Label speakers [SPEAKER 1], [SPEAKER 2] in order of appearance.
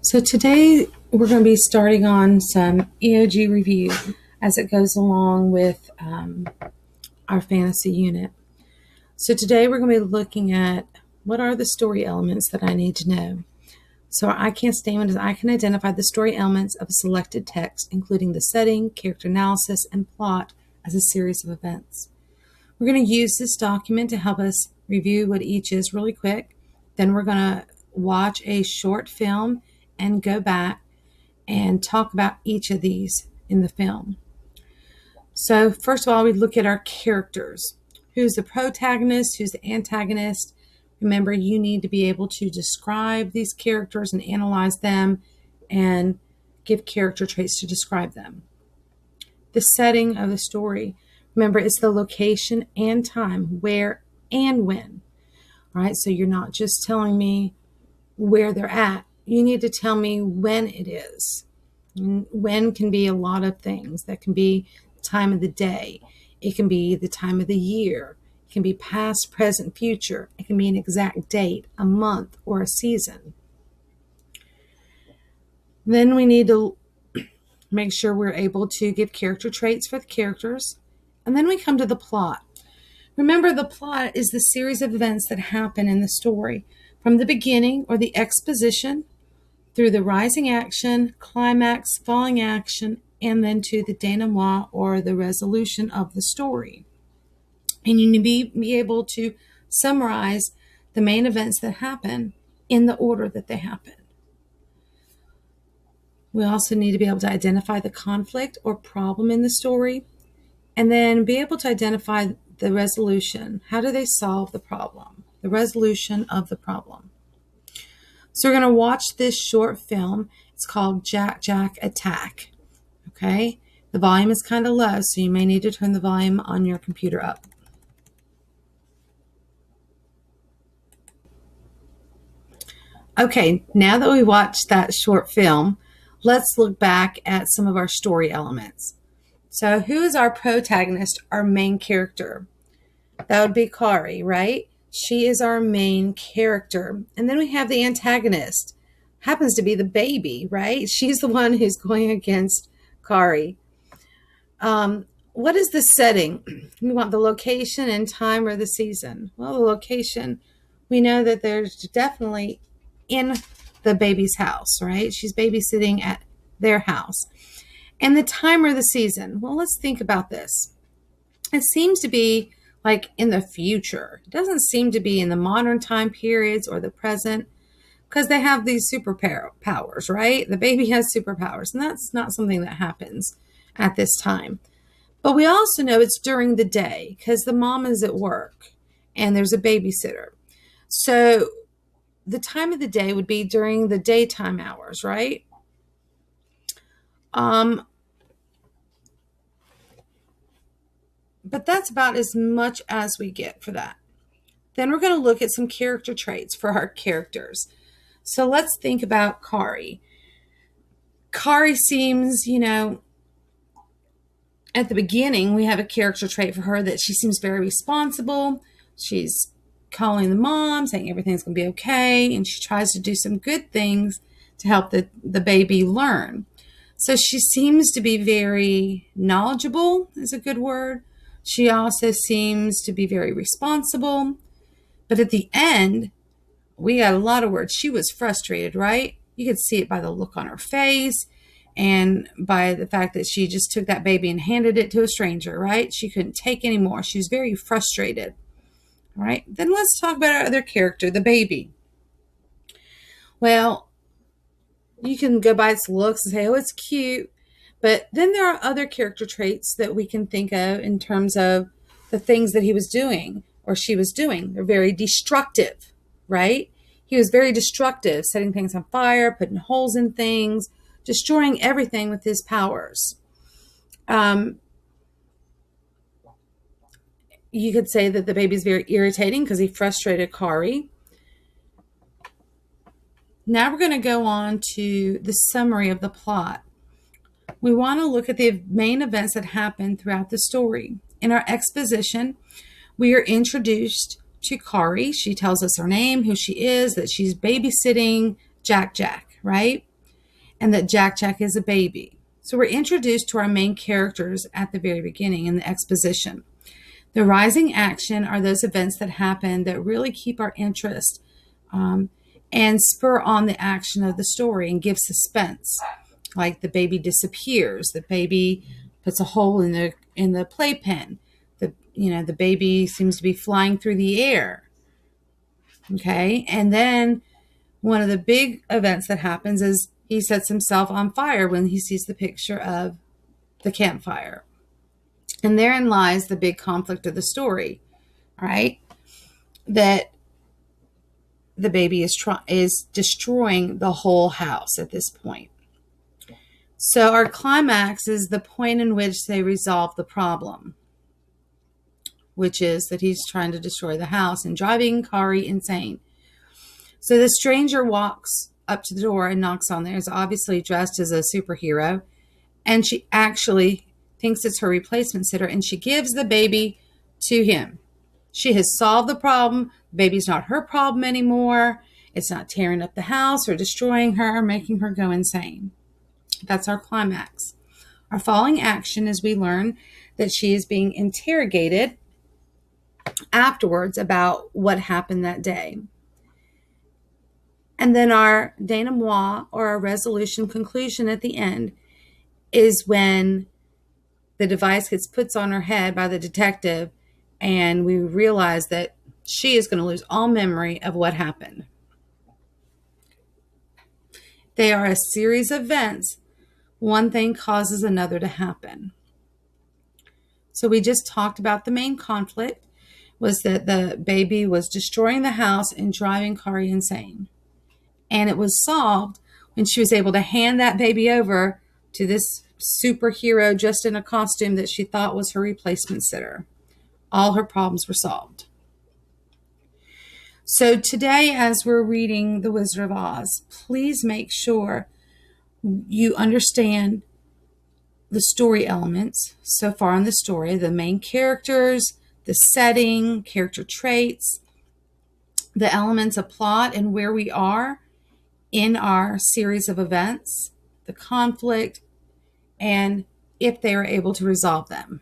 [SPEAKER 1] So today we're going to be starting on some EOG review as it goes along with our fantasy unit. So today we're going to be looking at what are the story elements that I need to know. So our I can't statement is I can identify the story elements of a selected text, including the setting, character analysis, and plot as a series of events. We're going to use this document to help us review what each is really quick. Then we're going to watch a short film and go back and talk about each of these in the film. So first of all, we look at our characters. Who's the protagonist? Who's the antagonist? Remember, you need to be able to describe these characters and analyze them and give character traits to describe them. The setting of the story. Remember, it's the location and time, where and when. All right, so you're not just telling me where they're at. You need to tell me when it is. And when can be a lot of things. That can be the time of the day. It can be the time of the year. It can be past, present, future. It can be an exact date, a month, or a season. Then we need to make sure we're able to give character traits for the characters. And then we come to the plot. Remember, the plot is the series of events that happen in the story, from the beginning or the exposition through the rising action, climax, falling action, and then to the denouement or the resolution of the story. And you need to be able to summarize the main events that happen in the order that they happen. We also need to be able to identify the conflict or problem in the story, and then be able to identify the resolution. How do they solve the problem? The resolution of the problem. So we're going to watch this short film. It's called Jack, Atack. Okay? The volume is kind of low, so you may need to turn the volume on your computer up. Okay, now that we watched that short film, let's look back at some of our story elements. So who is our protagonist, our main character? That would be Kari, right? She is our main character. And then we have the antagonist. Happens to be the baby, right? She's the one who's going against Kari. What is the setting? We want the location and time or the season. Well, the location, we know that there's definitely in the baby's house, right? She's babysitting at their house. And the time or the season. Well, let's think about this. It seems to be like in the future. It doesn't seem to be in the modern time periods or the present, because they have these superpowers, right? The baby has superpowers, and that's not something that happens at this time. But we also know it's during the day because the mom is at work and there's a babysitter. So the time of the day would be during the daytime hours, right? But that's about as much as we get for that. Then we're going to look at some character traits for our characters. So let's think about Kari. Kari seems, at the beginning, we have a character trait for her that she seems very responsible. She's calling the mom, saying everything's going to be okay, and she tries to do some good things to help the baby learn. So she seems to be very knowledgeable, is a good word. She also seems to be very responsible. But at the end, we got a lot of words. She was frustrated, right? You could see it by the look on her face and by the fact that she just took that baby and handed it to a stranger, right? She couldn't take anymore. She was very frustrated. All right. Then let's talk about our other character, the baby. Well, you can go by its looks and say, oh, it's cute. But then there are other character traits that we can think of in terms of the things that he was doing or she was doing. They're very destructive, right? He was very destructive, setting things on fire, putting holes in things, destroying everything with his powers. You could say that the baby's very irritating because he frustrated Kari. Now we're going to go on to the summary of the plot. We want to look at the main events that happen throughout the story. In our exposition, we are introduced to Kari. She tells us her name, who she is, that she's babysitting Jack, right? and that Jack Jack is a baby. So we're introduced to our main characters at the very beginning in the exposition. The rising action are those events that happen that really keep our interest and spur on the action of the story and give suspense. Like the baby disappears, the baby puts a hole in the playpen, the baby seems to be flying through the air. Okay, and then one of the big events that happens is he sets himself on fire when he sees the picture of the campfire. And therein lies the big conflict of the story, right? That the baby is destroying the whole house at this point. So our climax is the point in which they resolve the problem, which is that he's trying to destroy the house and driving Kari insane. So the stranger walks up to the door and knocks on there. Is obviously dressed as a superhero, and she actually thinks it's her replacement sitter, and she gives the baby to him. She has solved the problem. The baby's not her problem anymore. It's not tearing up the house or destroying her or making her go insane. That's our climax. Our following action is we learn that she is being interrogated afterwards about what happened that day. And then our denouement, or our resolution conclusion at the end, is when the device gets put on her head by the detective and we realize that she is going to lose all memory of what happened. They are a series of events. One thing causes another to happen. So we just talked about the main conflict was that the baby was destroying the house and driving Kari insane. And it was solved when she was able to hand that baby over to this superhero just in a costume that she thought was her replacement sitter. All her problems were solved. So today, as we're reading The Wizard of Oz, please make sure you understand the story elements so far in the story, the main characters, the setting, character traits, the elements of plot and where we are in our series of events, the conflict, and if they are able to resolve them.